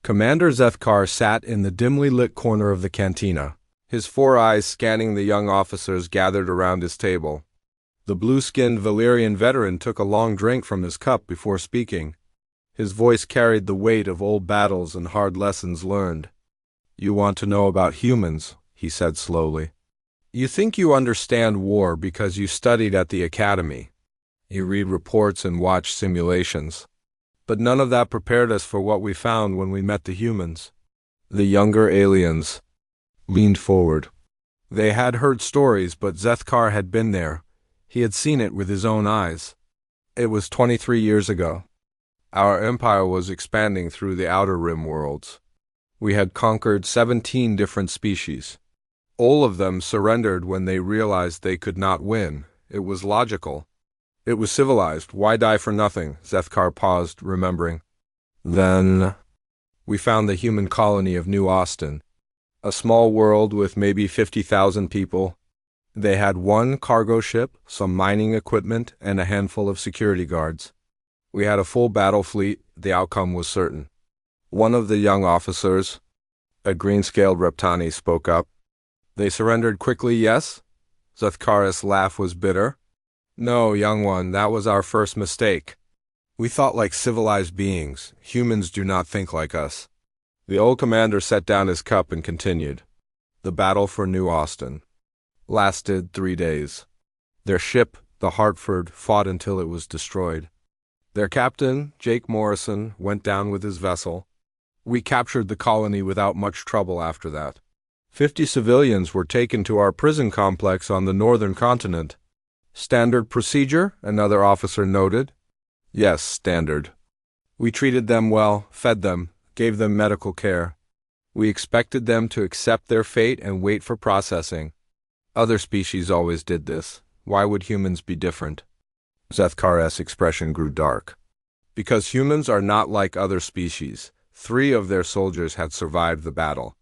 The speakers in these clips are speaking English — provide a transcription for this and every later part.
Commander Zethkar sat in the dimly lit corner of the cantina, his 4 eyes scanning the young officers gathered around his table. The blue-skinned Valyrian veteran took a long drink from his cup before speaking. His voice carried the weight of old battles and hard lessons learned. "You want to know about humans," he said slowly. "You think you understand war because you studied at the academy. You read reports and watch simulations. But none of that prepared us for what we found when we met the humans." The younger aliens leaned forward. They had heard stories, but Zethkar had been there. He had seen it with his own eyes. It was 23 years ago. Our empire was expanding through the Outer Rim worlds. We had conquered 17 different species. All of them surrendered when they realized they could not win. It was logical. It was civilized. Why die for nothing? Zethkar paused, remembering. Then we found the human colony of New Austin, a small world with maybe 50,000 people. They had 1 cargo ship, some mining equipment, and a handful of security guards. We had a full battle fleet. The outcome was certain. One of the young officers, a green-scaled Reptani, spoke up. "They surrendered quickly, yes?" Zethkar's laugh was bitter. "No, young one, that was our first mistake. We thought like civilized beings. Humans do not think like us." The old commander set down his cup and continued. The battle for New Austin lasted 3 days. Their ship, the Hartford, fought until it was destroyed. Their captain, Jake Morrison, went down with his vessel. We captured the colony without much trouble after that. 50 civilians were taken to our prison complex on the northern continent. "Standard procedure?" another officer noted. "Yes, standard. We treated them well, fed them, gave them medical care. We expected them to accept their fate and wait for processing. Other species always did this. Why would humans be different?" Zethkar's expression grew dark. "Because humans are not like other species. 3 of their soldiers had survived the battle.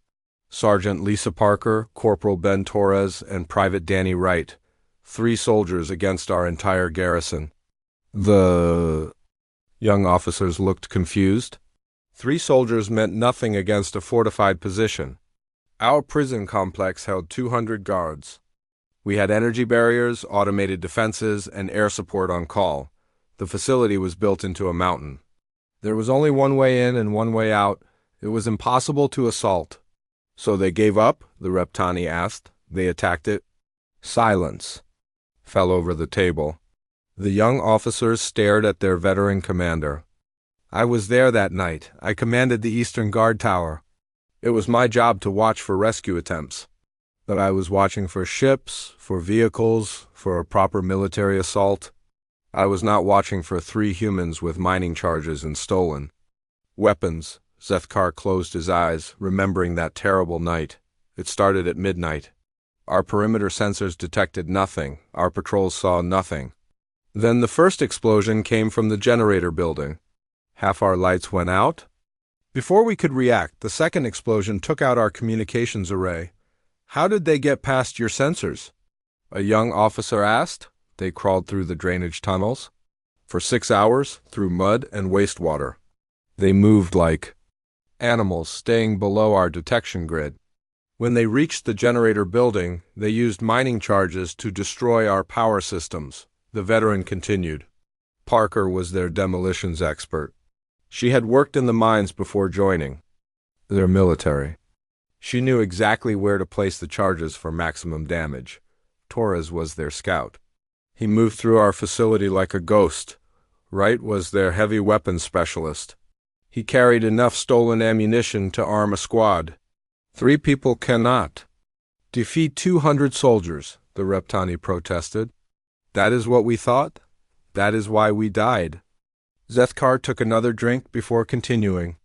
Sergeant Lisa Parker, Corporal Ben Torres, and Private Danny Wright. 3 soldiers against our entire garrison." The young officers looked confused. 3 soldiers meant nothing against a fortified position. Our prison complex held 200 guards. We had energy barriers, automated defenses, and air support on call. The facility was built into a mountain. There was only one way in and one way out. It was impossible to assault. "So they gave up?" the Reptani asked. "They attacked it?" Silence fell over the table. The young officers stared at their veteran commander. "I was there that night. I commanded the Eastern Guard Tower. It was my job to watch for rescue attempts. But I was watching for ships, for vehicles, for a proper military assault. I was not watching for 3 humans with mining charges and stolen weapons." Zethkar closed his eyes, remembering that terrible night. It started at midnight. Our perimeter sensors detected nothing. Our patrols saw nothing. Then the first explosion came from the generator building. Half our lights went out. Before we could react, the second explosion took out our communications array. "How did they get past your sensors?" a young officer asked. "They crawled through the drainage tunnels. For 6 hours, through mud and wastewater. They moved like animals, staying below our detection grid. When they reached the generator building, they used mining charges to destroy our power systems," the veteran continued. Parker was their demolitions expert. She had worked in the mines before joining their military. She knew exactly where to place the charges for maximum damage. Torres was their scout. He moved through our facility like a ghost. Wright was their heavy weapons specialist. He carried enough stolen ammunition to arm a squad. 3 people cannot defeat 200 soldiers, the Reptani protested. "That is what we thought. That is why we died." Zethkar took another drink before continuing.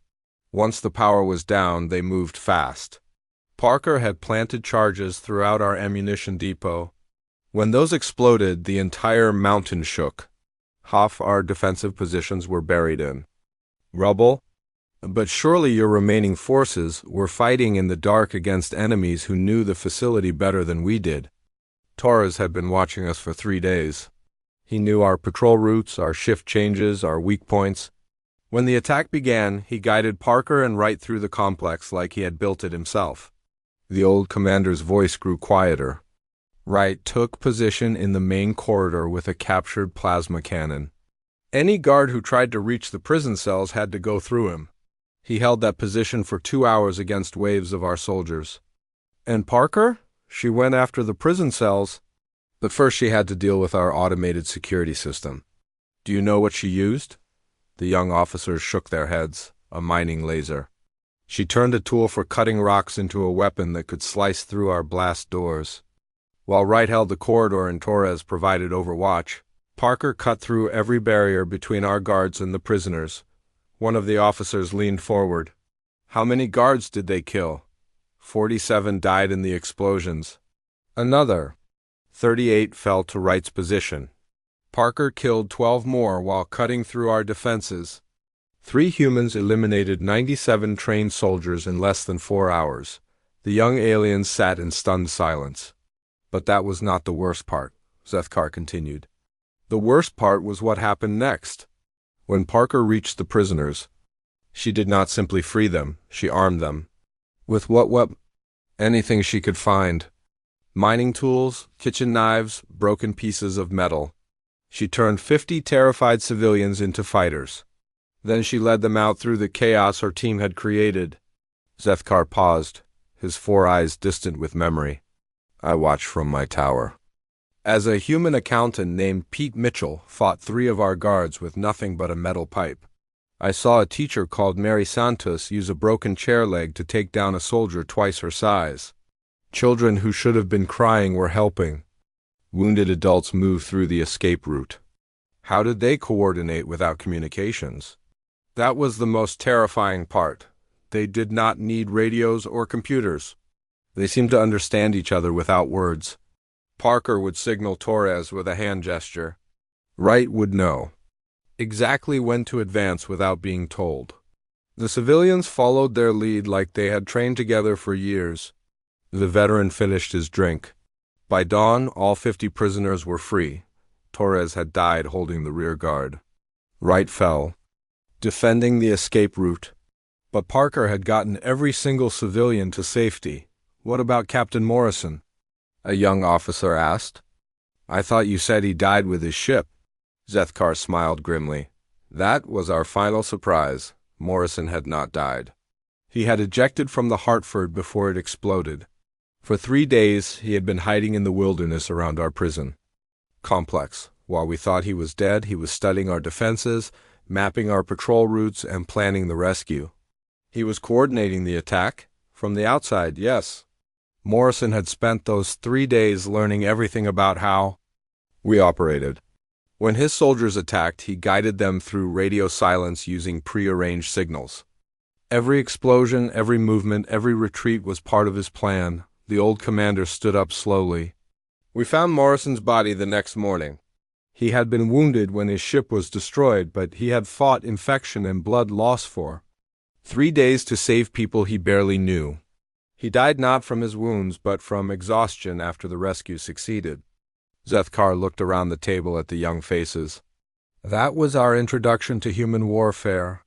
Once the power was down, they moved fast. Parker had planted charges throughout our ammunition depot. When those exploded, the entire mountain shook. Half our defensive positions were buried in rubble. "But surely your remaining forces were fighting in the dark against enemies who knew the facility better than we did." Torres had been watching us for 3 days. He knew our patrol routes, our shift changes, our weak points. When the attack began, he guided Parker and Wright through the complex like he had built it himself. The old commander's voice grew quieter. Wright took position in the main corridor with a captured plasma cannon. Any guard who tried to reach the prison cells had to go through him. He held that position for 2 hours against waves of our soldiers. And Parker? She went after the prison cells, but first she had to deal with our automated security system. Do you know what she used? The young officers shook their heads. A mining laser. She turned a tool for cutting rocks into a weapon that could slice through our blast doors. While Wright held the corridor and Torres provided overwatch, Parker cut through every barrier between our guards and the prisoners. One of the officers leaned forward. How many guards did they kill? 47 died in the explosions. Another 38 fell to Wright's position. Parker killed 12 more while cutting through our defenses. 3 humans eliminated 97 trained soldiers in less than 4 hours. The young aliens sat in stunned silence. But that was not the worst part, Zethkar continued. The worst part was what happened next. When Parker reached the prisoners, she did not simply free them, she armed them. With what weapon? Anything she could find. Mining tools, kitchen knives, broken pieces of metal. She turned 50 terrified civilians into fighters. Then she led them out through the chaos her team had created. Zethkar paused, his 4 eyes distant with memory. I watched from my tower. As a human accountant named Pete Mitchell fought 3 of our guards with nothing but a metal pipe. I saw a teacher called Mary Santos use a broken chair leg to take down a soldier twice her size. Children who should have been crying were helping. Wounded adults moved through the escape route. How did they coordinate without communications? That was the most terrifying part. They did not need radios or computers. They seemed to understand each other without words. Parker would signal Torres with a hand gesture. Wright would know exactly when to advance without being told. The civilians followed their lead like they had trained together for years. The veteran finished his drink. By dawn, all 50 prisoners were free. Torres had died holding the rear guard. Wright fell, defending the escape route. But Parker had gotten every single civilian to safety. What about Captain Morrison? A young officer asked. I thought you said he died with his ship. Zethkar smiled grimly. That was our final surprise. Morrison had not died. He had ejected from the Hartford before it exploded. For 3 days, he had been hiding in the wilderness around our prison complex. While we thought he was dead, he was studying our defenses, mapping our patrol routes, and planning the rescue. He was coordinating the attack. From the outside, yes. Morrison had spent those 3 days learning everything about how we operated. When his soldiers attacked, he guided them through radio silence using prearranged signals. Every explosion, every movement, every retreat was part of his plan. The old commander stood up slowly. We found Morrison's body the next morning. He had been wounded when his ship was destroyed, but he had fought infection and blood loss for 3 days to save people he barely knew. He died not from his wounds, but from exhaustion after the rescue succeeded. Zethkar looked around the table at the young faces. That was our introduction to human warfare.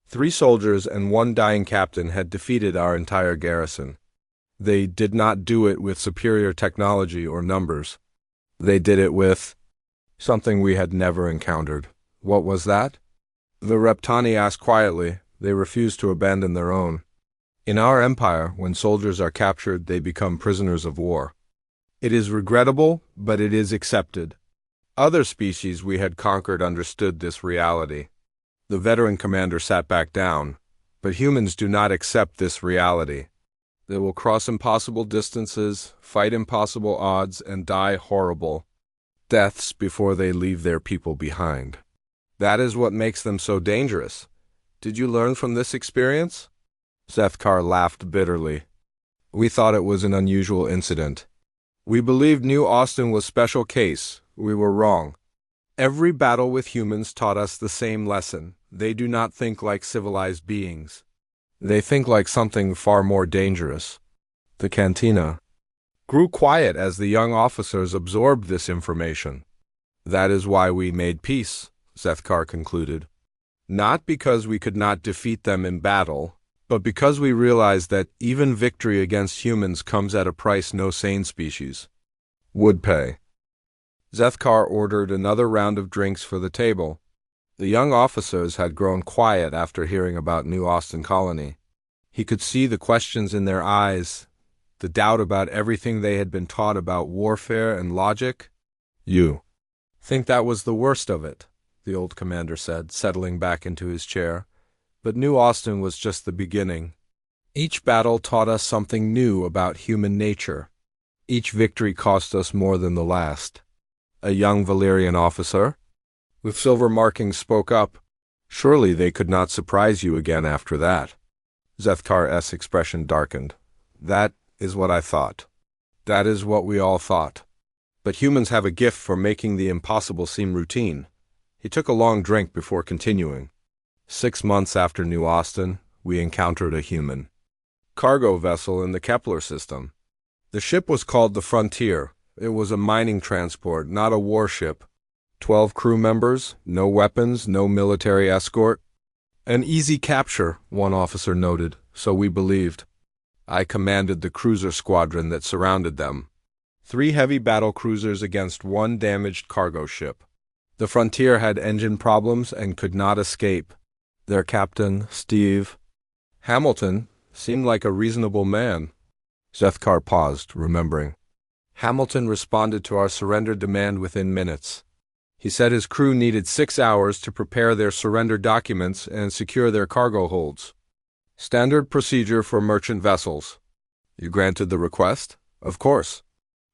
3 soldiers and 1 dying captain had defeated our entire garrison. They did not do it with superior technology or numbers. They did it with something we had never encountered. What was that? The Reptani asked quietly. They refused to abandon their own. In our empire, when soldiers are captured, they become prisoners of war. It is regrettable, but it is accepted. Other species we had conquered understood this reality. The veteran commander sat back down. But humans do not accept this reality. They will cross impossible distances, fight impossible odds, and die horrible deaths before they leave their people behind. That is what makes them so dangerous. Did you learn from this experience? Zethkar laughed bitterly. We thought it was an unusual incident. We believed New Austin was special case. We were wrong. Every battle with humans taught us the same lesson. They do not think like civilized beings. They think like something far more dangerous. The cantina grew quiet as the young officers absorbed this information. That is why we made peace, Zethkar concluded. Not because we could not defeat them in battle, but because we realized that even victory against humans comes at a price no sane species would pay. Zethkar ordered another round of drinks for the table. The young officers had grown quiet after hearing about New Austin Colony. He could see the questions in their eyes, the doubt about everything they had been taught about warfare and logic. "You think that was the worst of it," the old commander said, settling back into his chair. "But New Austin was just the beginning. Each battle taught us something new about human nature. Each victory cost us more than the last." A young Valyrian officer with silver markings spoke up. "Surely they could not surprise you again after that." Zethkar's expression darkened. "That is what I thought. That is what we all thought. But humans have a gift for making the impossible seem routine." He took a long drink before continuing. 6 months after New Austin, we encountered a human cargo vessel in the Kepler system. The ship was called the Frontier. It was a mining transport, not a warship. 12 crew members, no weapons, no military escort. "An easy capture," one officer noted, "so we believed." I commanded the cruiser squadron that surrounded them. 3 heavy battle cruisers against 1 damaged cargo ship. The Frontier had engine problems and could not escape. Their captain, Steve Hamilton, seemed like a reasonable man. Zethkar paused, remembering. Hamilton responded to our surrender demand within minutes. He said his crew needed 6 hours to prepare their surrender documents and secure their cargo holds. Standard procedure for merchant vessels. You granted the request? Of course.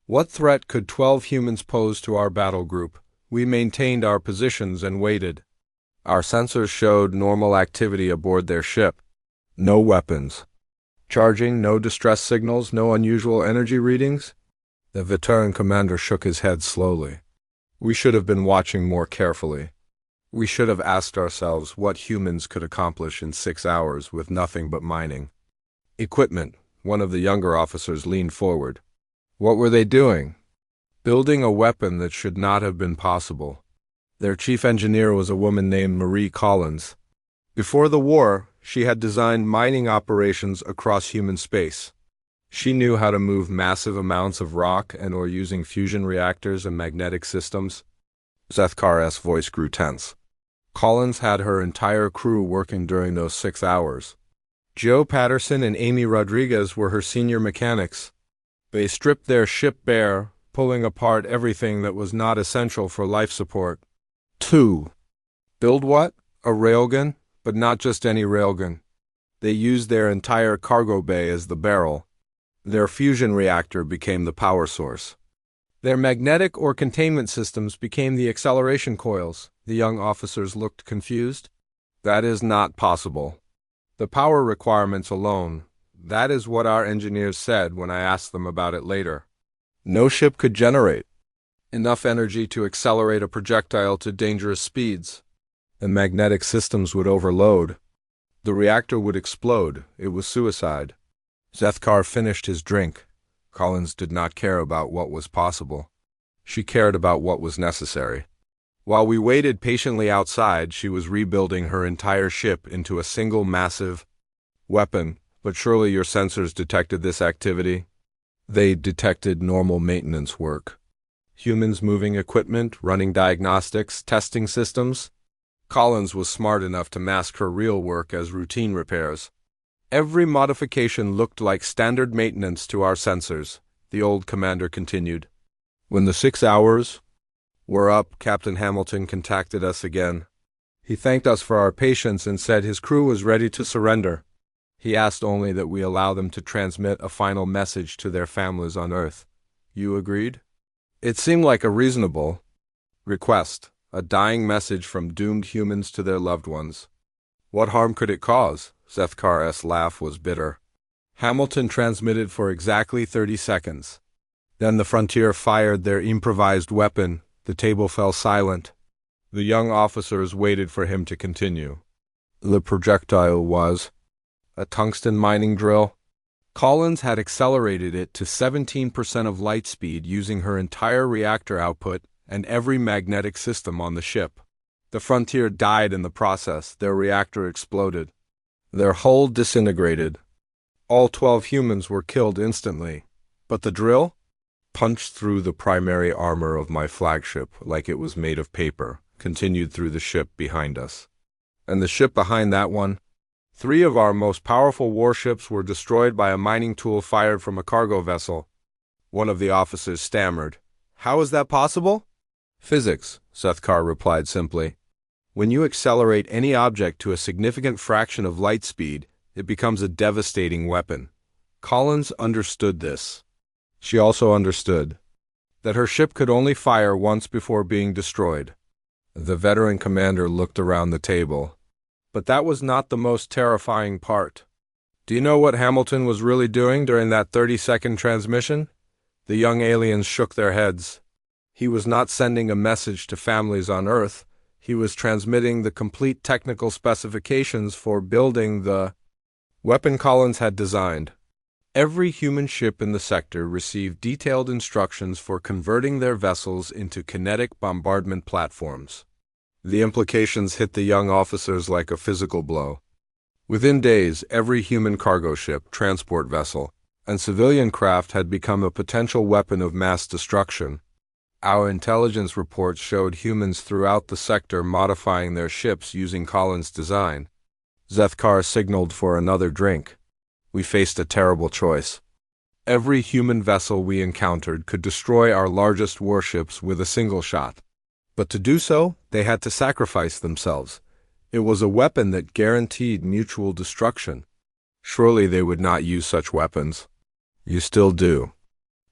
What threat could 12 humans pose to our battle group? We maintained our positions and waited. Our sensors showed normal activity aboard their ship. No weapons. Charging, no distress signals, no unusual energy readings. The veteran commander shook his head slowly. We should have been watching more carefully. We should have asked ourselves what humans could accomplish in 6 hours with nothing but mining. Equipment. One of the younger officers leaned forward. What were they doing? Building a weapon that should not have been possible. Their chief engineer was a woman named Marie Collins. Before the war, she had designed mining operations across human space. She knew how to move massive amounts of rock and or using fusion reactors and magnetic systems. Zethkar's voice grew tense. Collins had her entire crew working during those 6 hours. Joe Patterson and Amy Rodriguez were her senior mechanics. They stripped their ship bare, pulling apart everything that was not essential for life support. 2. Build what? A railgun? But not just any railgun. They used their entire cargo bay as the barrel. Their fusion reactor became the power source. Their magnetic or containment systems became the acceleration coils. The young officers looked confused. That is not possible. The power requirements alone, that is what our engineers said when I asked them about it later. No ship could generate enough energy to accelerate a projectile to dangerous speeds. The magnetic systems would overload. The reactor would explode. It was suicide. Zethkar finished his drink. Collins did not care about what was possible. She cared about what was necessary. While we waited patiently outside, she was rebuilding her entire ship into a single massive weapon. But surely your sensors detected this activity? They detected normal maintenance work. Humans moving equipment, running diagnostics, testing systems. Collins was smart enough to mask her real work as routine repairs. Every modification looked like standard maintenance to our sensors, the old commander continued. When the 6 hours were up, Captain Hamilton contacted us again. He thanked us for our patience and said his crew was ready to surrender. He asked only that we allow them to transmit a final message to their families on Earth. You agreed? It seemed like a reasonable request, a dying message from doomed humans to their loved ones. What harm could it cause? Zethkar's laugh was bitter. Hamilton transmitted for exactly 30 seconds. Then the Frontier fired their improvised weapon. The table fell silent. The young officers waited for him to continue. The projectile was a tungsten mining drill. Collins had accelerated it to 17% of light speed using her entire reactor output and every magnetic system on the ship. The Frontier died in the process. Their reactor exploded. Their hull disintegrated. All 12 humans were killed instantly. But the drill? Punched through the primary armor of my flagship like it was made of paper, continued through the ship behind us. And the ship behind that one? 3 of our most powerful warships were destroyed by a mining tool fired from a cargo vessel. One of the officers stammered. How is that possible? Physics, Sethkar replied simply. When you accelerate any object to a significant fraction of light speed, it becomes a devastating weapon. Collins understood this. She also understood that her ship could only fire once before being destroyed. The veteran commander looked around the table. But that was not the most terrifying part. Do you know what Hamilton was really doing during that 30-second transmission? The young aliens shook their heads. He was not sending a message to families on Earth. He was transmitting the complete technical specifications for building the weapon Collins had designed. Every human ship in the sector received detailed instructions for converting their vessels into kinetic bombardment platforms. The implications hit the young officers like a physical blow. Within days, every human cargo ship, transport vessel, and civilian craft had become a potential weapon of mass destruction. Our intelligence reports showed humans throughout the sector modifying their ships using Collins' design. Sethkar signaled for another drink. We faced a terrible choice. Every human vessel we encountered could destroy our largest warships with a single shot. But to do so, they had to sacrifice themselves. It was a weapon that guaranteed mutual destruction. Surely they would not use such weapons. You still do.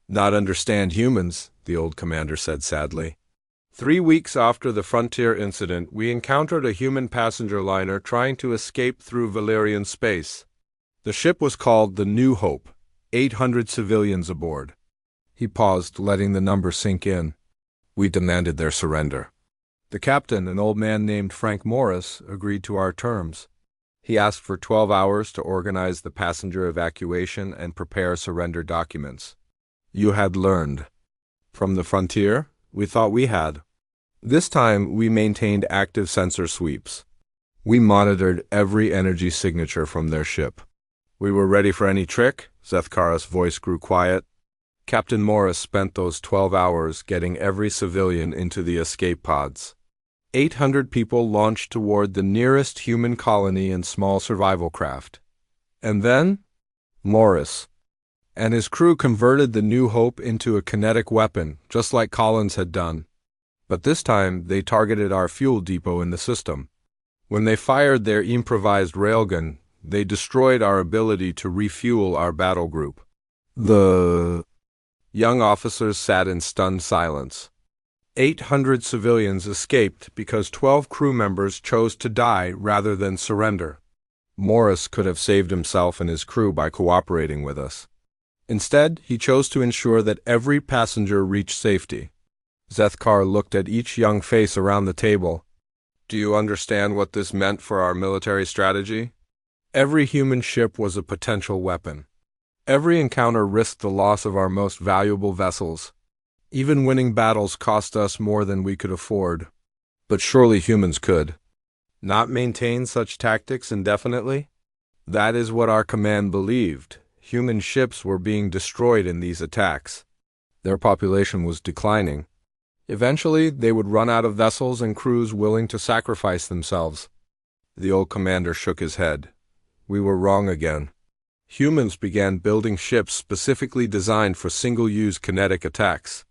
Not understand humans, the old commander said sadly. 3 weeks after the Frontier incident, we encountered a human passenger liner trying to escape through Valerian space. The ship was called the New Hope, 800 civilians aboard. He paused, letting the number sink in. We demanded their surrender. The captain, an old man named Frank Morris, agreed to our terms. He asked for 12 hours to organize the passenger evacuation and prepare surrender documents. You had learned. From the Frontier, we thought we had. This time, we maintained active sensor sweeps. We monitored every energy signature from their ship. We were ready for any trick. Sethkar's voice grew quiet. Captain Morris spent those 12 hours getting every civilian into the escape pods. 800 people launched toward the nearest human colony in small survival craft. And then, Morris and his crew converted the New Hope into a kinetic weapon, just like Collins had done. But this time, they targeted our fuel depot in the system. When they fired their improvised railgun, they destroyed our ability to refuel our battle group. The young officers sat in stunned silence. 800 civilians escaped because 12 crew members chose to die rather than surrender. Morris could have saved himself and his crew by cooperating with us. Instead, he chose to ensure that every passenger reached safety. Sethkar looked at each young face around the table. Do you understand what this meant for our military strategy? Every human ship was a potential weapon. Every encounter risked the loss of our most valuable vessels. Even winning battles cost us more than we could afford. But surely humans could. Not maintain such tactics indefinitely? That is what our command believed. Human ships were being destroyed in these attacks. Their population was declining. Eventually, they would run out of vessels and crews willing to sacrifice themselves. The old commander shook his head. We were wrong again. Humans began building ships specifically designed for single-use kinetic attacks.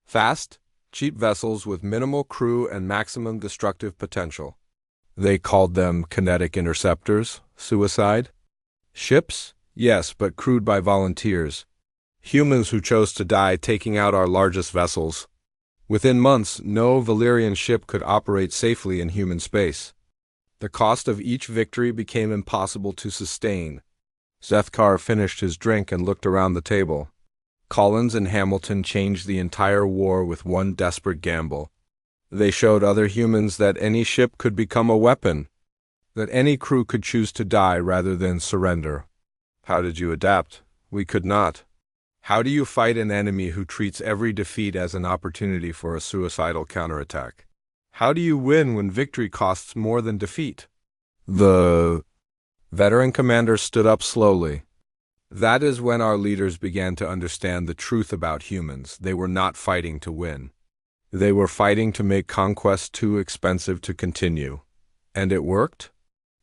Fast, cheap vessels with minimal crew and maximum destructive potential. They called them kinetic interceptors, suicide. Ships? Yes, but crewed by volunteers. Humans who chose to die taking out our largest vessels. Within months, no Valerian ship could operate safely in human space. The cost of each victory became impossible to sustain. Sethkar finished his drink and looked around the table. Collins and Hamilton changed the entire war with one desperate gamble. They showed other humans that any ship could become a weapon, that any crew could choose to die rather than surrender. How did you adapt? We could not. How do you fight an enemy who treats every defeat as an opportunity for a suicidal counterattack? How do you win when victory costs more than defeat? The veteran commander stood up slowly. That is when our leaders began to understand the truth about humans. They were not fighting to win. They were fighting to make conquest too expensive to continue. And it worked?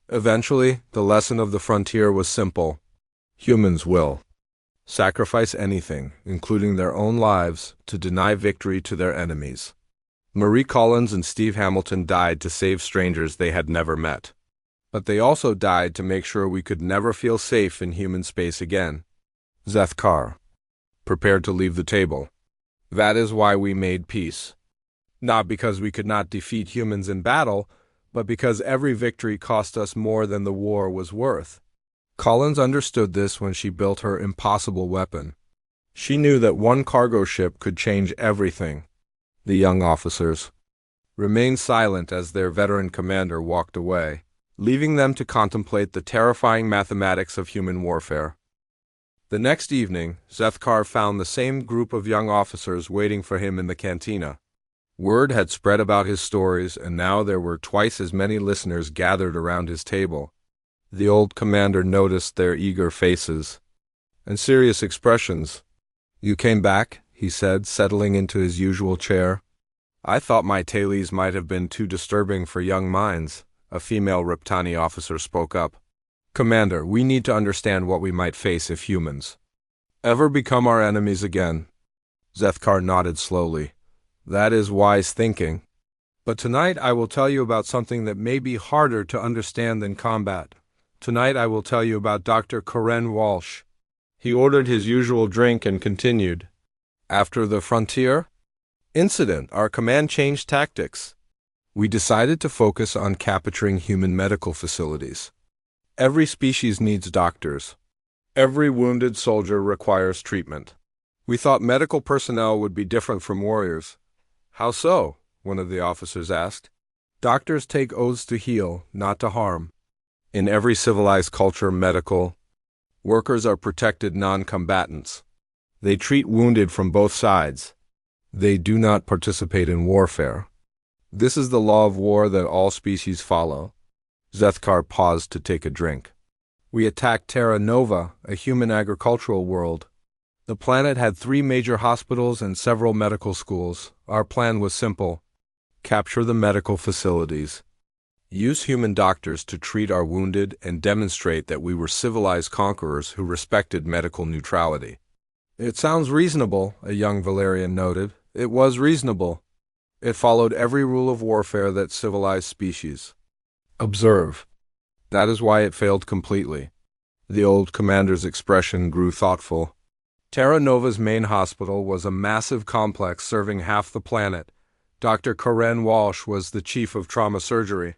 Eventually, the lesson of the frontier was simple. Humans will sacrifice anything, including their own lives, to deny victory to their enemies. Marie Collins and Steve Hamilton died to save strangers they had never met. But they also died to make sure we could never feel safe in human space again. Zethkar prepared to leave the table. That is why we made peace. Not because we could not defeat humans in battle, but because every victory cost us more than the war was worth. Collins understood this when she built her impossible weapon. She knew that one cargo ship could change everything. The young officers remained silent as their veteran commander walked away, leaving them to contemplate the terrifying mathematics of human warfare. The next evening, Zethkar found the same group of young officers waiting for him in the cantina. Word had spread about his stories, and now there were twice as many listeners gathered around his table. The old commander noticed their eager faces and serious expressions. "You came back," he said, settling into his usual chair. "I thought my tales might have been too disturbing for young minds." A female Riptani officer spoke up. "Commander, we need to understand what we might face if humans ever become our enemies again." Zethkar nodded slowly. "That is wise thinking. But tonight I will tell you about something that may be harder to understand than combat. Tonight I will tell you about Dr. Karen Walsh." He ordered his usual drink and continued. "After the frontier incident, our command changed tactics. We decided to focus on capturing human medical facilities. Every species needs doctors. Every wounded soldier requires treatment. We thought medical personnel would be different from warriors." "How so?" one of the officers asked. "Doctors take oaths to heal, not to harm. In every civilized culture, medical workers are protected non-combatants. They treat wounded from both sides. They do not participate in warfare. This is the law of war that all species follow." Zethkar paused to take a drink. "We attacked Terra Nova, a human agricultural world. The planet had 3 major hospitals and several medical schools. Our plan was simple: capture the medical facilities, use human doctors to treat our wounded, and demonstrate that we were civilized conquerors who respected medical neutrality." "It sounds reasonable," a young Valerian noted. "It was reasonable. It followed every rule of warfare that civilized species observe. That is why it failed completely." The old commander's expression grew thoughtful. Terra Nova's main hospital was a massive complex serving half the planet. Dr. Karen Walsh was the chief of trauma surgery.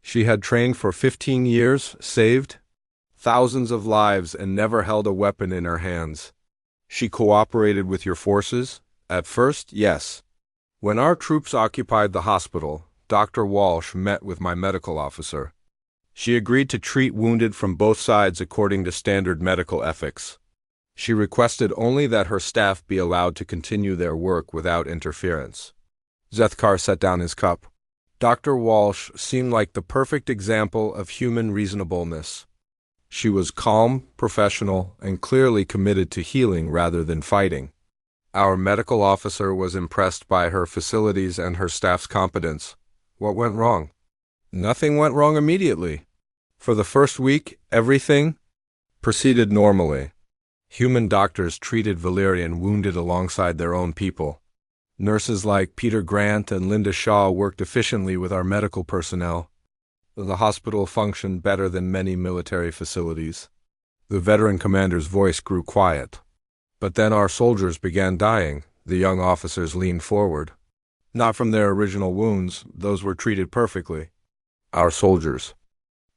She had trained for 15 years, saved thousands of lives, and never held a weapon in her hands. "She cooperated with your forces?" "At first, yes. When our troops occupied the hospital, Dr. Walsh met with my medical officer. She agreed to treat wounded from both sides according to standard medical ethics. She requested only that her staff be allowed to continue their work without interference." Zethkar set down his cup. Dr. Walsh seemed like the perfect example of human reasonableness. She was calm, professional, and clearly committed to healing rather than fighting. Our medical officer was impressed by her facilities and her staff's competence. What went wrong? Nothing went wrong immediately. For the first week, everything proceeded normally. Human doctors treated Valerian wounded alongside their own people. Nurses like Peter Grant and Linda Shaw worked efficiently with our medical personnel. The hospital functioned better than many military facilities. The veteran commander's voice grew quiet. "But then our soldiers began dying." The young officers leaned forward. "Not from their original wounds, those were treated perfectly. Our soldiers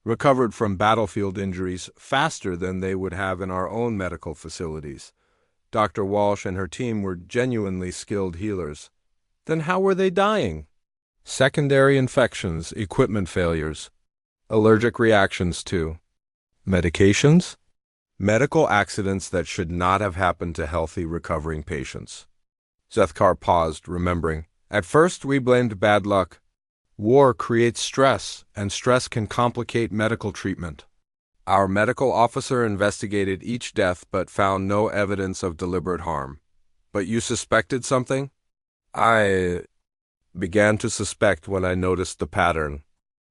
recovered from battlefield injuries faster than they would have in our own medical facilities. Dr. Walsh and her team were genuinely skilled healers." "Then how were they dying?" "Secondary infections, equipment failures, allergic reactions to medications, medical accidents that should not have happened to healthy, recovering patients." Zethkar paused, remembering. "At first we blamed bad luck. War creates stress, and stress can complicate medical treatment. Our medical officer investigated each death but found no evidence of deliberate harm. But you suspected something? I began to suspect when I noticed the pattern.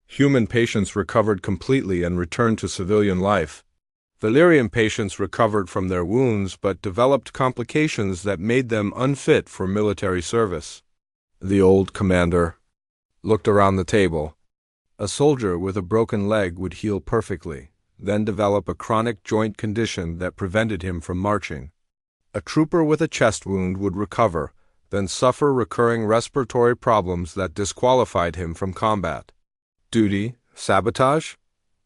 Human patients recovered completely and returned to civilian life. Valyrian patients recovered from their wounds but developed complications that made them unfit for military service. The old commander looked around the table. A soldier with a broken leg would heal perfectly, then develop a chronic joint condition that prevented him from marching. A trooper with a chest wound would recover, then suffer recurring respiratory problems that disqualified him from combat. Duty, sabotage?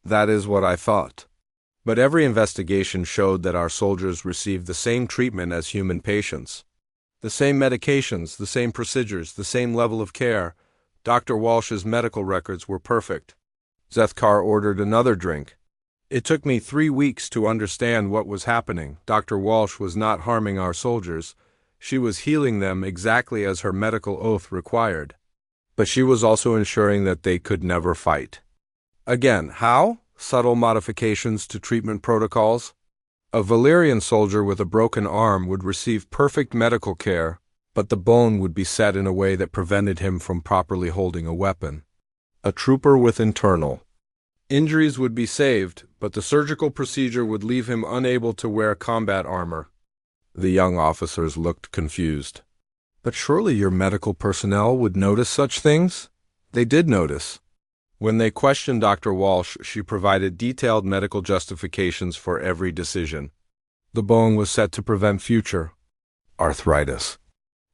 That is what I thought. But every investigation showed that our soldiers received the same treatment as human patients. The same medications, the same procedures, the same level of care. Dr. Walsh's medical records were perfect. Zethkar ordered another drink. It took me 3 weeks to understand what was happening. Dr. Walsh was not harming our soldiers. She was healing them exactly as her medical oath required. But she was also ensuring that they could never fight. Again, how? Subtle modifications to treatment protocols. A Valyrian soldier with a broken arm would receive perfect medical care, but the bone would be set in a way that prevented him from properly holding a weapon. A trooper with internal injuries would be saved, but the surgical procedure would leave him unable to wear combat armor. The young officers looked confused. But surely your medical personnel would notice such things? They did notice. When they questioned Dr. Walsh, she provided detailed medical justifications for every decision. The bone was set to prevent future arthritis.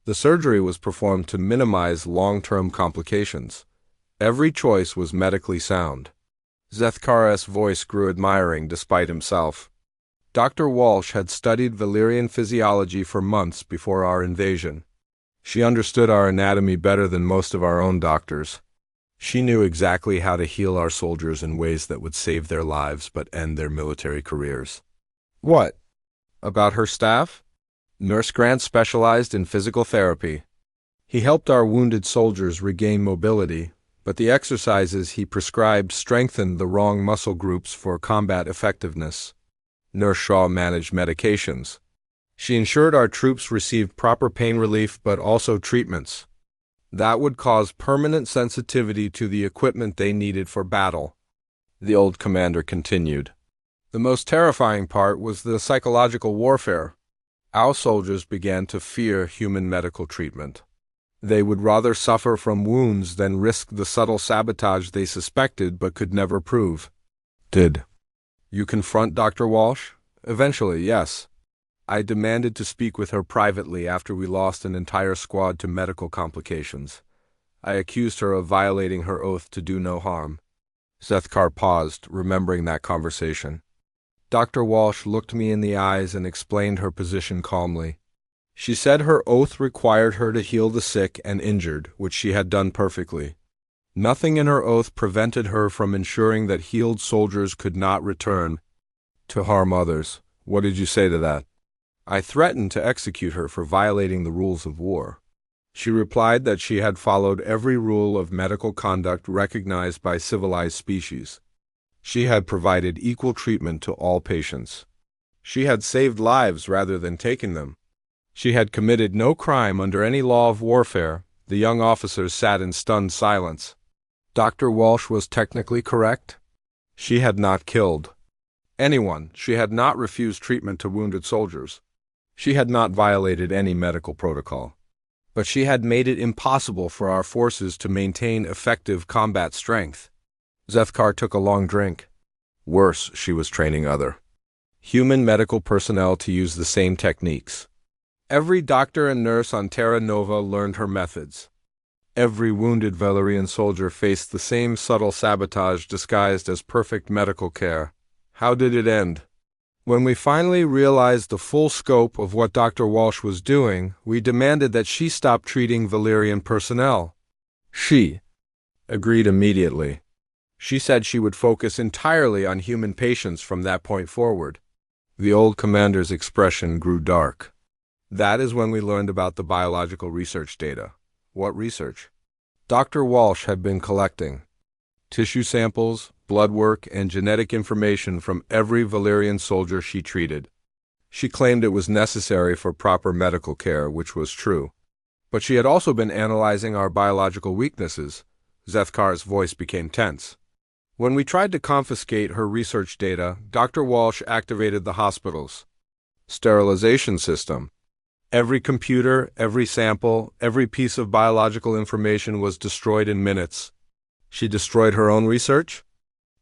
The surgery was performed to minimize long-term complications. Every choice was medically sound. Zethkar's voice grew admiring despite himself. Dr. Walsh had studied Valyrian physiology for months before our invasion. She understood our anatomy better than most of our own doctors. She knew exactly how to heal our soldiers in ways that would save their lives but end their military careers. What? About her staff? Nurse Grant specialized in physical therapy. He helped our wounded soldiers regain mobility, but the exercises he prescribed strengthened the wrong muscle groups for combat effectiveness. Nurse Shaw managed medications. She ensured our troops received proper pain relief but also treatments. That would cause permanent sensitivity to the equipment they needed for battle. The old commander continued. The most terrifying part was the psychological warfare. Our soldiers began to fear human medical treatment. They would rather suffer from wounds than risk the subtle sabotage they suspected but could never prove. Did you confront Dr. Walsh? Eventually, yes. I demanded to speak with her privately after we lost an entire squad to medical complications. I accused her of violating her oath to do no harm. Zethkar paused, remembering that conversation. Dr. Walsh looked me in the eyes and explained her position calmly. She said her oath required her to heal the sick and injured, which she had done perfectly. Nothing in her oath prevented her from ensuring that healed soldiers could not return to harm others. What did you say to that? I threatened to execute her for violating the rules of war. She replied that she had followed every rule of medical conduct recognized by civilized species. She had provided equal treatment to all patients. She had saved lives rather than taken them. She had committed no crime under any law of warfare. The young officers sat in stunned silence. Dr. Walsh was technically correct. She had not killed anyone. She had not refused treatment to wounded soldiers. She had not violated any medical protocol. But she had made it impossible for our forces to maintain effective combat strength. Zethkar took a long drink. Worse, she was training other human medical personnel to use the same techniques. Every doctor and nurse on Terra Nova learned her methods. Every wounded Valyrian soldier faced the same subtle sabotage disguised as perfect medical care. How did it end? When we finally realized the full scope of what Dr. Walsh was doing, we demanded that she stop treating Valyrian personnel. She agreed immediately. She said she would focus entirely on human patients from that point forward. The old commander's expression grew dark. That is when we learned about the biological research data. What research? Dr. Walsh had been collecting tissue samples, blood work, and genetic information from every Valerian soldier she treated. She claimed it was necessary for proper medical care, which was true. But she had also been analyzing our biological weaknesses. Zethkar's voice became tense. When we tried to confiscate her research data, Dr. Walsh activated the hospital's sterilization system. Every computer, every sample, every piece of biological information was destroyed in minutes. She destroyed her own research?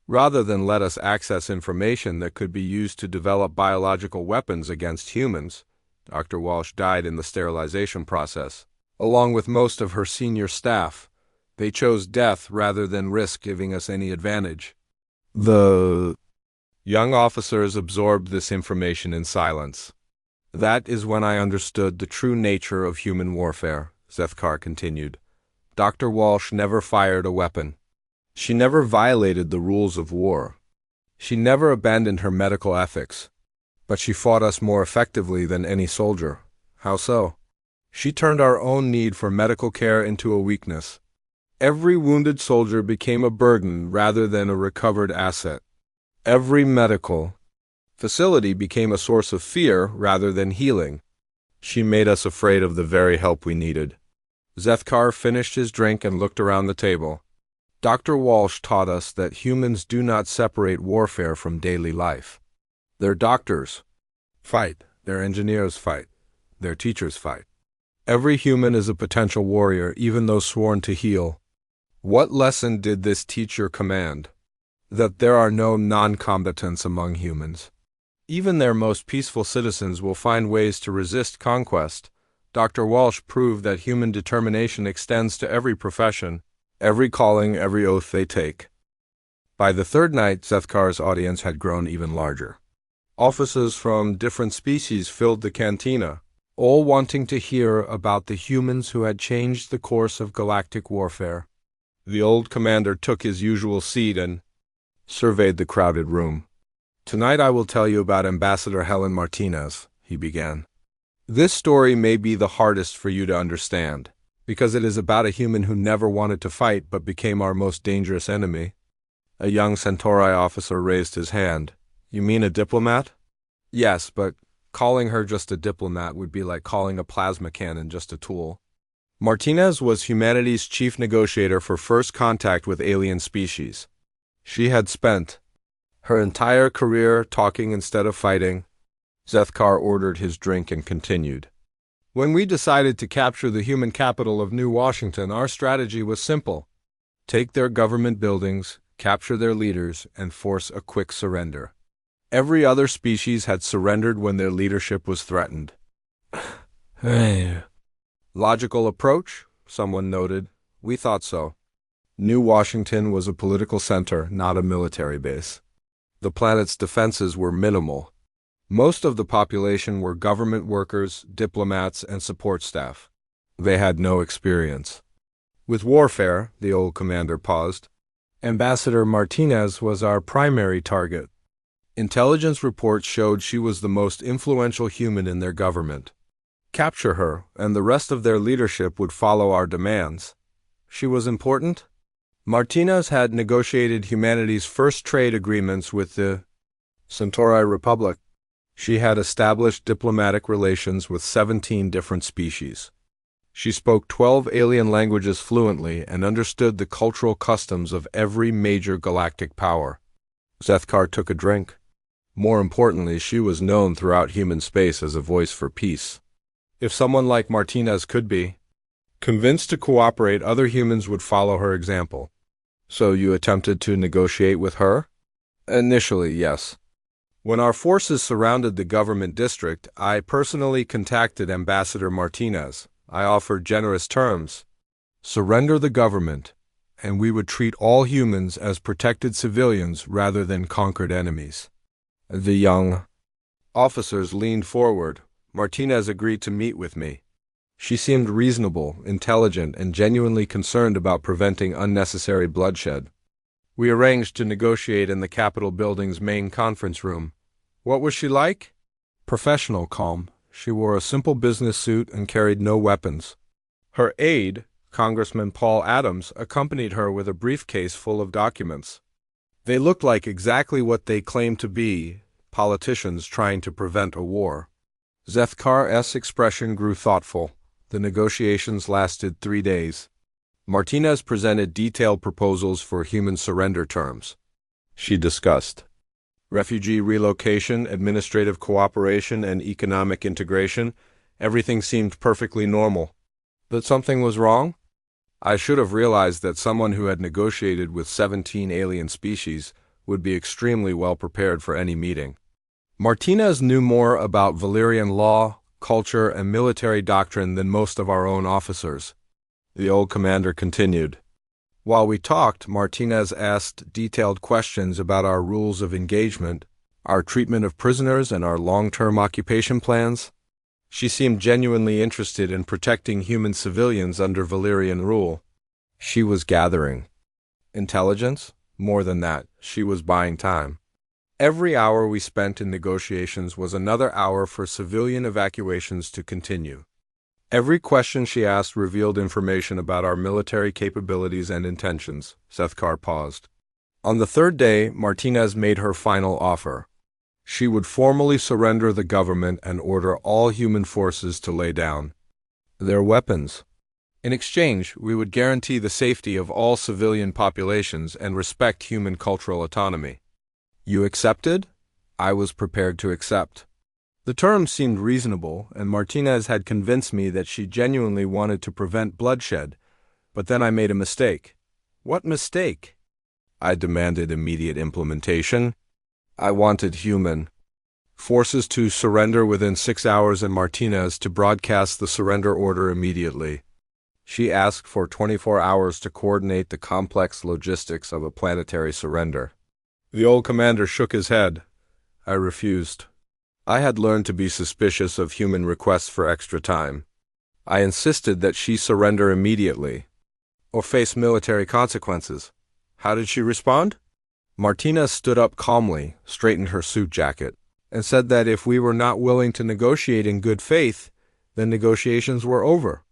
Rather than let us access information that could be used to develop biological weapons against humans, Dr. Walsh died in the sterilization process, along with most of her senior staff. They chose death rather than risk giving us any advantage. The young officers absorbed this information in silence. That is when I understood the true nature of human warfare, Zethkar continued. Dr. Walsh never fired a weapon. She never violated the rules of war. She never abandoned her medical ethics. But she fought us more effectively than any soldier. How so? She turned our own need for medical care into a weakness. Every wounded soldier became a burden rather than a recovered asset. Every medical facility became a source of fear rather than healing. She made us afraid of the very help we needed. Zethkar finished his drink and looked around the table. Dr. Walsh taught us that humans do not separate warfare from daily life. Their doctors fight, their engineers fight, their teachers fight. Every human is a potential warrior, even though sworn to heal. What lesson did this teacher command? That there are no non-combatants among humans. Even their most peaceful citizens will find ways to resist conquest. Dr. Walsh proved that human determination extends to every profession, every calling, every oath they take. By the third night, Zethkar's audience had grown even larger. Officers from different species filled the cantina, all wanting to hear about the humans who had changed the course of galactic warfare. The old commander took his usual seat and surveyed the crowded room. "Tonight I will tell you about Ambassador Helen Martinez," he began. "This story may be the hardest for you to understand, because it is about a human who never wanted to fight but became our most dangerous enemy." A young Centauri officer raised his hand. "You mean a diplomat?" "Yes, but calling her just a diplomat would be like calling a plasma cannon just a tool." Martinez was humanity's chief negotiator for first contact with alien species. She had spent her entire career talking instead of fighting. Zethkar ordered his drink and continued. "When we decided to capture the human capital of New Washington, our strategy was simple. Take their government buildings, capture their leaders, and force a quick surrender. Every other species had surrendered when their leadership was threatened." "Logical approach," someone noted. "We thought so." New Washington was a political center, not a military base. The planet's defenses were minimal. Most of the population were government workers, diplomats, and support staff. They had no experience with warfare. The old commander paused. "Ambassador Martinez was our primary target. Intelligence reports showed she was the most influential human in their government. Capture her, and the rest of their leadership would follow our demands." "She was important?" "Martinez had negotiated humanity's first trade agreements with the Centauri Republic. She had established diplomatic relations with 17 different species. She spoke 12 alien languages fluently and understood the cultural customs of every major galactic power." Zethkar took a drink. "More importantly, she was known throughout human space as a voice for peace. If someone like Martinez could be convinced to cooperate, other humans would follow her example." "So you attempted to negotiate with her?" "Initially, yes. When our forces surrounded the government district, I personally contacted Ambassador Martinez. I offered generous terms. Surrender the government, and we would treat all humans as protected civilians rather than conquered enemies." The young officers leaned forward. "Martinez agreed to meet with me. She seemed reasonable, intelligent, and genuinely concerned about preventing unnecessary bloodshed. We arranged to negotiate in the Capitol building's main conference room." "What was she like?" "Professional, calm. She wore a simple business suit and carried no weapons. Her aide, Congressman Paul Adams accompanied her with a briefcase full of documents. They looked like exactly what they claimed to be, politicians trying to prevent a war. Zethkar's expression grew thoughtful. The negotiations lasted 3 days. Martinez presented detailed proposals for human surrender terms. She discussed refugee relocation, administrative cooperation, and economic integration. Everything seemed perfectly normal. But something was wrong? I should have realized that someone who had negotiated with 17 alien species would be extremely well prepared for any meeting. Martinez knew more about Valyrian law, culture, and military doctrine than most of our own officers. The old commander continued. While we talked, Martinez asked detailed questions about our rules of engagement, our treatment of prisoners, and our long-term occupation plans. She seemed genuinely interested in protecting human civilians under Valyrian rule. She was gathering intelligence. More than that, she was buying time. Every hour we spent in negotiations was another hour for civilian evacuations to continue. Every question she asked revealed information about our military capabilities and intentions. Zethkar paused. On the third day, Martinez made her final offer. She would formally surrender the government and order all human forces to lay down their weapons. In exchange, we would guarantee the safety of all civilian populations and respect human cultural autonomy. You accepted? I was prepared to accept. The terms seemed reasonable, and Martinez had convinced me that she genuinely wanted to prevent bloodshed. But then I made a mistake. What mistake? I demanded immediate implementation. I wanted human forces to surrender within 6 hours and Martinez to broadcast the surrender order immediately. She asked for 24 hours to coordinate the complex logistics of a planetary surrender. The old commander shook his head. I refused. I had learned to be suspicious of human requests for extra time. I insisted that she surrender immediately, or face military consequences. How did she respond? Martinez stood up calmly, straightened her suit jacket, and said that if we were not willing to negotiate in good faith, then negotiations were over.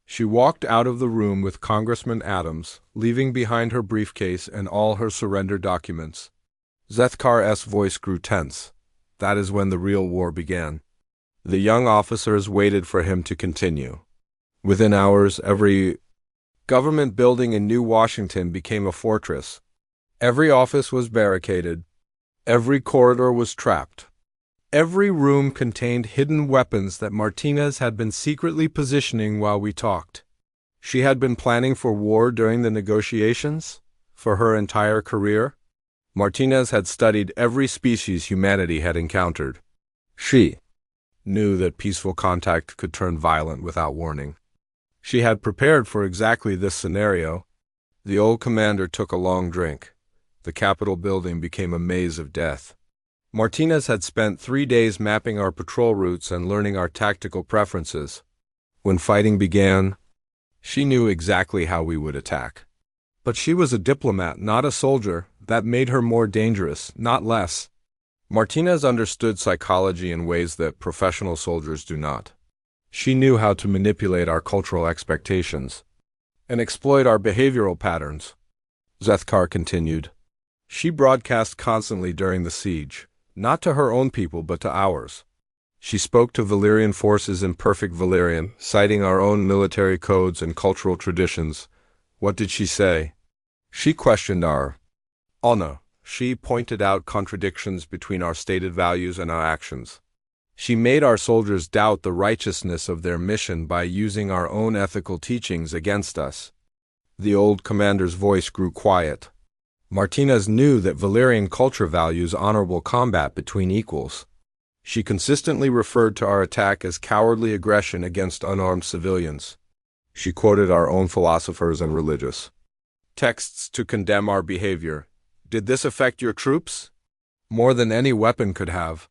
She walked out of the room with Congressman Adams, leaving behind her briefcase and all her surrender documents. Zethkar's voice grew tense. That is when the real war began. The young officers waited for him to continue. Within hours, every government building in New Washington became a fortress. Every office was barricaded. Every corridor was trapped. Every room contained hidden weapons that Martinez had been secretly positioning while we talked. She had been planning for war during the negotiations, for her entire career. Martinez had studied every species humanity had encountered. She knew that peaceful contact could turn violent without warning. She had prepared for exactly this scenario. The old commander took a long drink. The Capitol building became a maze of death. Martinez had spent 3 days mapping our patrol routes and learning our tactical preferences. When fighting began, she knew exactly how we would attack. But she was a diplomat, not a soldier. That made her more dangerous, not less. Martinez understood psychology in ways that professional soldiers do not. She knew how to manipulate our cultural expectations and exploit our behavioral patterns. Zethkar continued. She broadcast constantly during the siege, not to her own people but to ours. She spoke to Valyrian forces in perfect Valyrian, citing our own military codes and cultural traditions. What did she say? She questioned our honor. She pointed out contradictions between our stated values and our actions. She made our soldiers doubt the righteousness of their mission by using our own ethical teachings against us. The old commander's voice grew quiet. Martinez knew that Valyrian culture values honorable combat between equals. She consistently referred to our attack as cowardly aggression against unarmed civilians. She quoted our own philosophers and religious texts to condemn our behavior. Did this affect your troops? More than any weapon could have.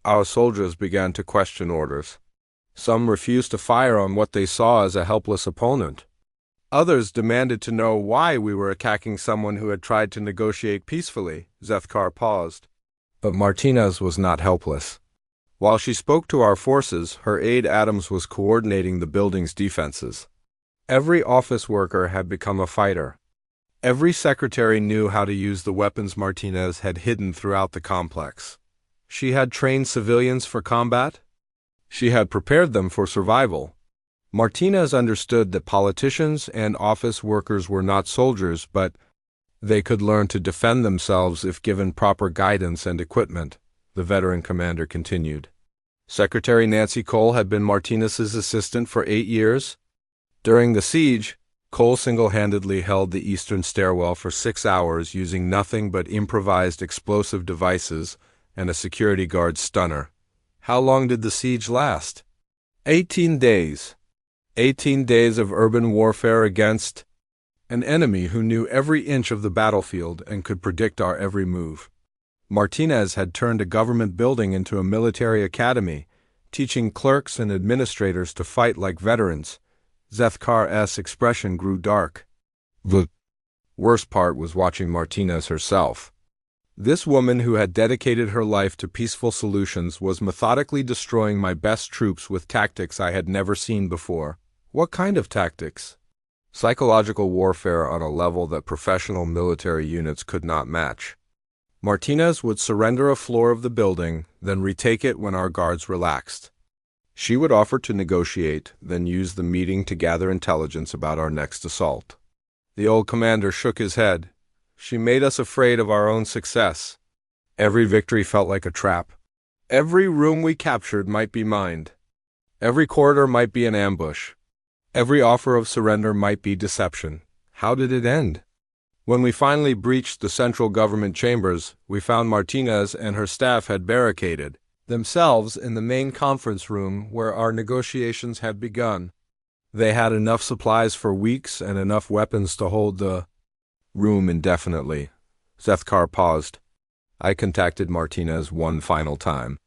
Our soldiers began to question orders. Some refused to fire on what they saw as a helpless opponent. Others demanded to know why we were attacking someone who had tried to negotiate peacefully. Zethkar paused. But Martinez was not helpless. While she spoke to our forces, her aide Adams was coordinating the building's defenses. Every office worker had become a fighter. Every secretary knew how to use the weapons Martinez had hidden throughout the complex. She had trained civilians for combat. She had prepared them for survival. Martinez understood that politicians and office workers were not soldiers, but they could learn to defend themselves if given proper guidance and equipment, the veteran commander continued. Secretary Nancy Cole had been Martinez's assistant for 8 years. During the siege, Cole single-handedly held the eastern stairwell for 6 hours using nothing but improvised explosive devices and a security guard's stunner. How long did the siege last? 18 days. 18 days of urban warfare against an enemy who knew every inch of the battlefield and could predict our every move. Martinez had turned a government building into a military academy, teaching clerks and administrators to fight like veterans. Zethkar's expression grew dark. The worst part was watching Martinez herself. This woman who had dedicated her life to peaceful solutions was methodically destroying my best troops with tactics I had never seen before. What kind of tactics? Psychological warfare on a level that professional military units could not match. Martinez would surrender a floor of the building, then retake it when our guards relaxed. She would offer to negotiate, then use the meeting to gather intelligence about our next assault. The old commander shook his head. She made us afraid of our own success. Every victory felt like a trap. Every room we captured might be mined. Every corridor might be an ambush. Every offer of surrender might be deception. How did it end? When we finally breached the central government chambers, we found Martinez and her staff had barricaded themselves in the main conference room where our negotiations had begun. They had enough supplies for weeks and enough weapons to hold the room indefinitely. Zethkar paused. I contacted Martinez one final time.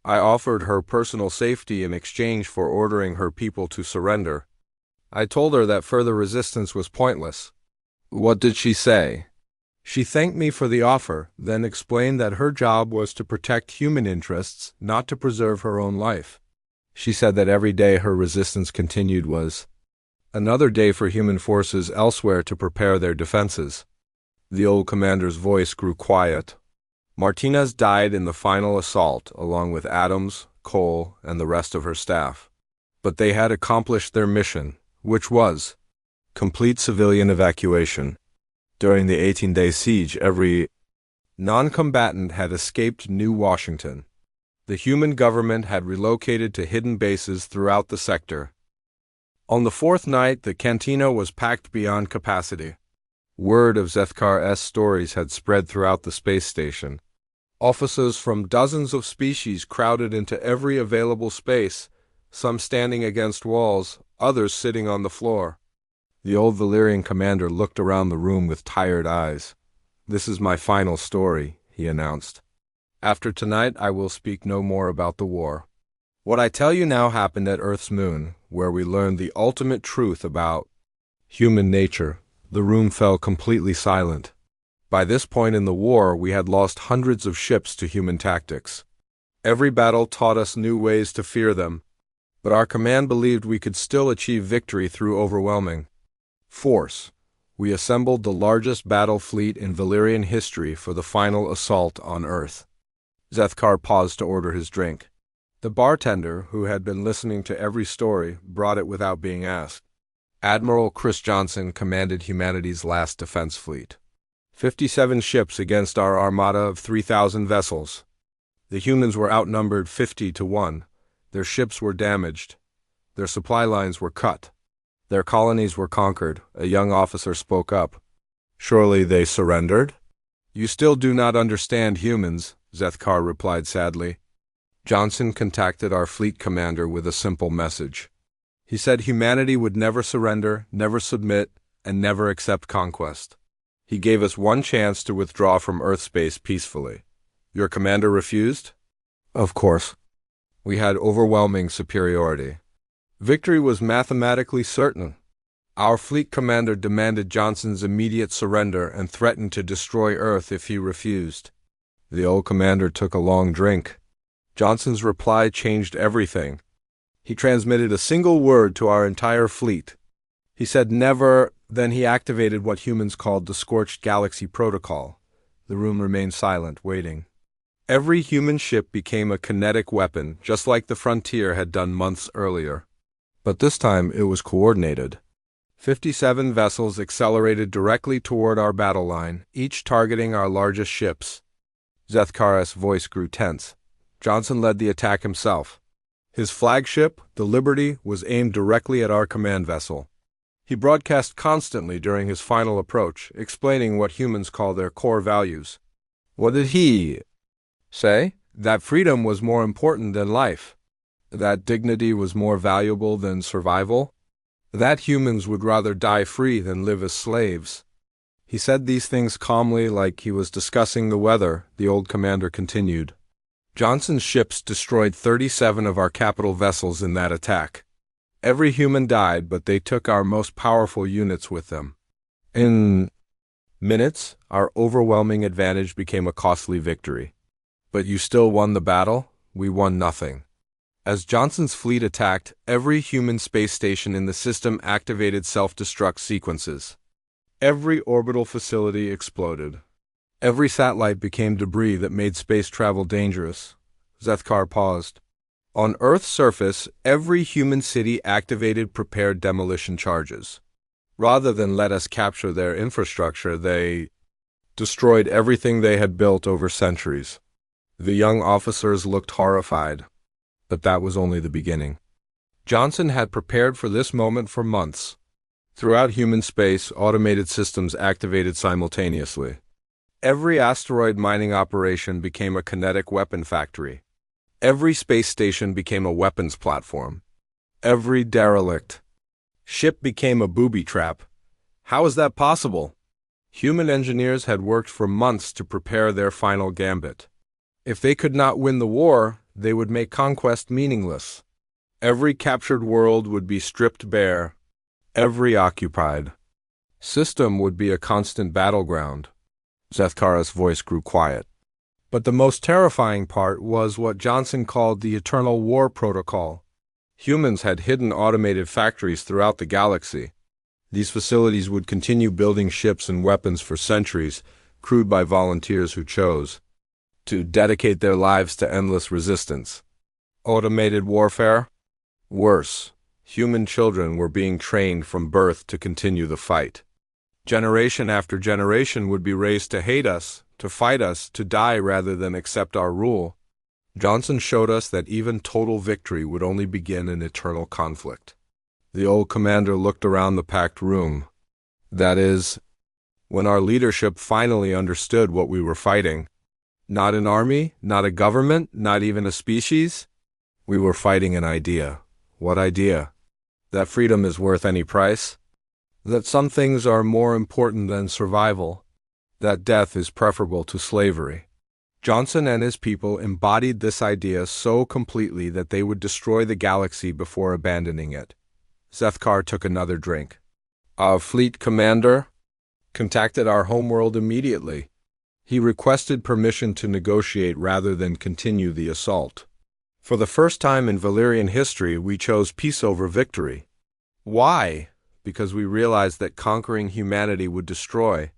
I offered her personal safety in exchange for ordering her people to surrender. I told her that further resistance was pointless. What did she say? She thanked me for the offer, then explained that her job was to protect human interests, not to preserve her own life. She said that every day her resistance continued was another day for human forces elsewhere to prepare their defenses. The old commander's voice grew quiet. Martinez died in the final assault, along with Adams, Cole, and the rest of her staff. But they had accomplished their mission, which was complete civilian evacuation. During the 18-day siege, every non-combatant had escaped New Washington. The human government had relocated to hidden bases throughout the sector. On the 4th night, the cantina was packed beyond capacity. Word of Zethkar's stories had spread throughout the space station. Officers from dozens of species crowded into every available space, some standing against walls, others sitting on the floor. The old Valyrian commander looked around the room with tired eyes. This is my final story, he announced. After tonight, I will speak no more about the war. What I tell you now happened at Earth's moon, where we learned the ultimate truth about human nature. The room fell completely silent. By this point in the war, we had lost hundreds of ships to human tactics. Every battle taught us new ways to fear them, but our command believed we could still achieve victory through overwhelming force. We assembled the largest battle fleet in Valyrian history for the final assault on Earth. Zethkar paused to order his drink. The bartender, who had been listening to every story, brought it without being asked. Admiral Chris Johnson commanded humanity's last defense fleet. 57 ships against our armada of 3,000 vessels. The humans were outnumbered 50-1. Their ships were damaged. Their supply lines were cut. Their colonies were conquered. A young officer spoke up. Surely they surrendered? You still do not understand humans, Zethkar replied sadly. Johnson contacted our fleet commander with a simple message. He said humanity would never surrender, never submit, and never accept conquest. He gave us one chance to withdraw from Earth space peacefully. Your commander refused? Of course. We had overwhelming superiority. Victory was mathematically certain. Our fleet commander demanded Johnson's immediate surrender and threatened to destroy Earth if he refused. The old commander took a long drink. Johnson's reply changed everything. He transmitted a single word to our entire fleet. He said never, then he activated what humans called the Scorched Galaxy Protocol. The room remained silent, waiting. Every human ship became a kinetic weapon, just like the Frontier had done months earlier. But this time it was coordinated. 57 vessels accelerated directly toward our battle line, each targeting our largest ships. Zethkar's voice grew tense. Johnson led the attack himself. His flagship, the Liberty, was aimed directly at our command vessel. He broadcast constantly during his final approach, explaining what humans call their core values. What did he say? That freedom was more important than life. That dignity was more valuable than survival. That humans would rather die free than live as slaves. He said these things calmly, like he was discussing the weather. The old commander continued. Johnson's ships destroyed 37 of our capital vessels in that attack. Every human died, but they took our most powerful units with them. In minutes, our overwhelming advantage became a costly victory. But you still won the battle? We won nothing. As Johnson's fleet attacked, every human space station in the system activated self-destruct sequences. Every orbital facility exploded. Every satellite became debris that made space travel dangerous. Zethkar paused. On Earth's surface, every human city activated prepared demolition charges. Rather than let us capture their infrastructure, they destroyed everything they had built over centuries. The young officers looked horrified. But that was only the beginning. Johnson had prepared for this moment for months. Throughout human space, automated systems activated simultaneously. Every asteroid mining operation became a kinetic weapon factory. Every space station became a weapons platform. Every derelict ship became a booby trap. How is that possible? Human engineers had worked for months to prepare their final gambit. If they could not win the war, they would make conquest meaningless. Every captured world would be stripped bare. Every occupied system would be a constant battleground. Zethkar's voice grew quiet. But the most terrifying part was what Johnson called the Eternal War Protocol. Humans had hidden automated factories throughout the galaxy. These facilities would continue building ships and weapons for centuries, crewed by volunteers who chose to dedicate their lives to endless resistance. Automated warfare? Worse, human children were being trained from birth to continue the fight. Generation after generation would be raised to hate us, to fight us, to die rather than accept our rule. Johnson showed us that even total victory would only begin an eternal conflict. The old commander looked around the packed room. That is, when our leadership finally understood what we were fighting. Not an army, not a government, not even a species. We were fighting an idea. What idea? That freedom is worth any price? That some things are more important than survival? That death is preferable to slavery? Johnson and his people embodied this idea so completely that they would destroy the galaxy before abandoning it. Zethkar took another drink. Our fleet commander contacted our homeworld immediately. He requested permission to negotiate rather than continue the assault. For the first time in Valyrian history, we chose peace over victory. Why? Because we realized that conquering humanity would destroy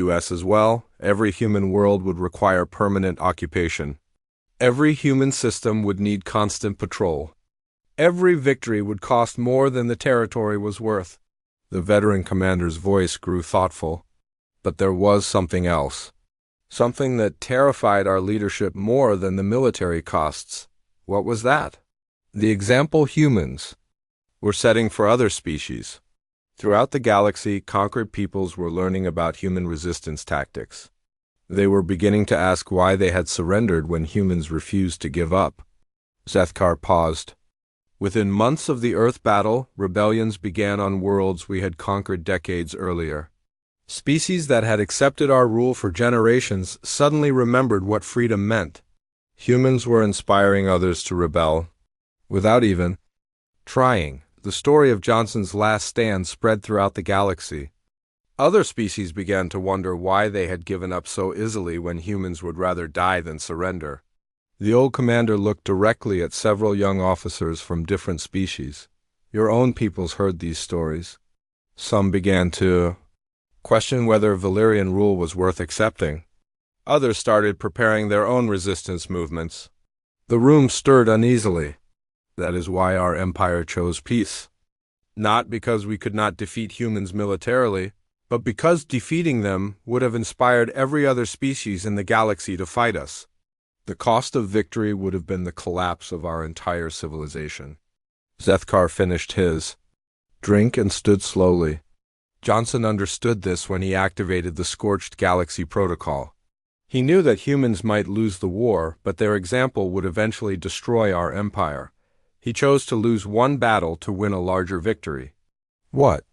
us as well. Every human world would require permanent occupation. Every human system would need constant patrol. Every victory would cost more than the territory was worth. The veteran commander's voice grew thoughtful. But there was something else. Something that terrified our leadership more than the military costs. What was that? The example humans were setting for other species. Throughout the galaxy, conquered peoples were learning about human resistance tactics. They were beginning to ask why they had surrendered when humans refused to give up. Zethkar paused. Within months of the Earth battle, rebellions began on worlds we had conquered decades earlier. Species that had accepted our rule for generations suddenly remembered what freedom meant. Humans were inspiring others to rebel, without even trying. The story of Johnson's last stand spread throughout the galaxy. Other species began to wonder why they had given up so easily when humans would rather die than surrender. The old commander looked directly at several young officers from different species. Your own peoples heard these stories. Some began to question whether Valyrian rule was worth accepting. Others started preparing their own resistance movements. The room stirred uneasily. That is why our empire chose peace. Not because we could not defeat humans militarily, but because defeating them would have inspired every other species in the galaxy to fight us. The cost of victory would have been the collapse of our entire civilization. Zethkar finished his drink and stood slowly. Johnson understood this when he activated the Scorched Galaxy Protocol. He knew that humans might lose the war, but their example would eventually destroy our empire. He chose to lose one battle to win a larger victory. What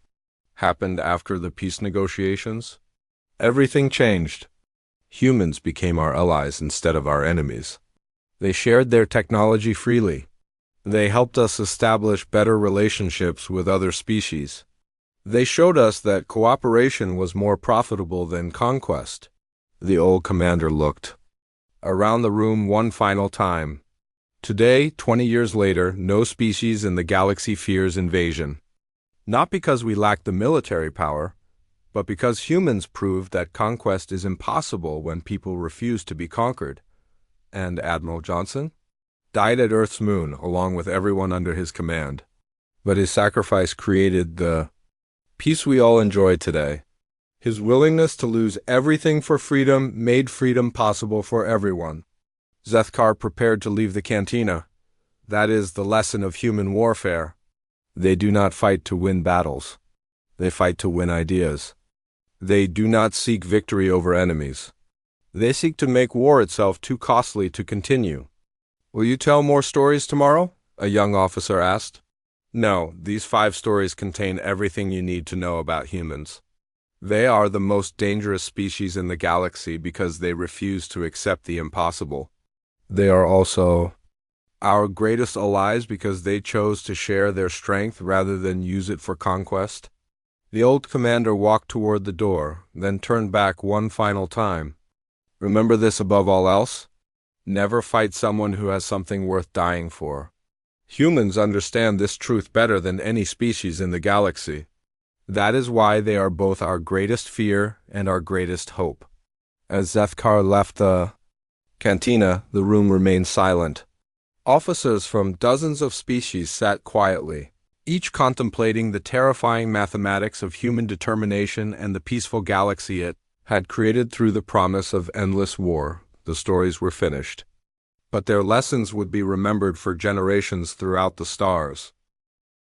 happened after the peace negotiations? Everything changed. Humans became our allies instead of our enemies. They shared their technology freely. They helped us establish better relationships with other species. They showed us that cooperation was more profitable than conquest. The old commander looked around the room one final time. Today, 20 years later, no species in the galaxy fears invasion. Not because we lack the military power, but because humans proved that conquest is impossible when people refuse to be conquered. And Admiral Johnson died at Earth's moon along with everyone under his command. But his sacrifice created the peace we all enjoy today. His willingness to lose everything for freedom made freedom possible for everyone. Zethkar prepared to leave the cantina. That is the lesson of human warfare. They do not fight to win battles. They fight to win ideas. They do not seek victory over enemies. They seek to make war itself too costly to continue. Will you tell more stories tomorrow? A young officer asked. No, these 5 stories contain everything you need to know about humans. They are the most dangerous species in the galaxy because they refuse to accept the impossible. They are also our greatest allies because they chose to share their strength rather than use it for conquest. The old commander walked toward the door, then turned back one final time. Remember this above all else. Never fight someone who has something worth dying for. Humans understand this truth better than any species in the galaxy. That is why they are both our greatest fear and our greatest hope. As Zethkar left the cantina, the room remained silent. Officers from dozens of species sat quietly, each contemplating the terrifying mathematics of human determination and the peaceful galaxy it had created through the promise of endless war. The stories were finished, but their lessons would be remembered for generations throughout the stars.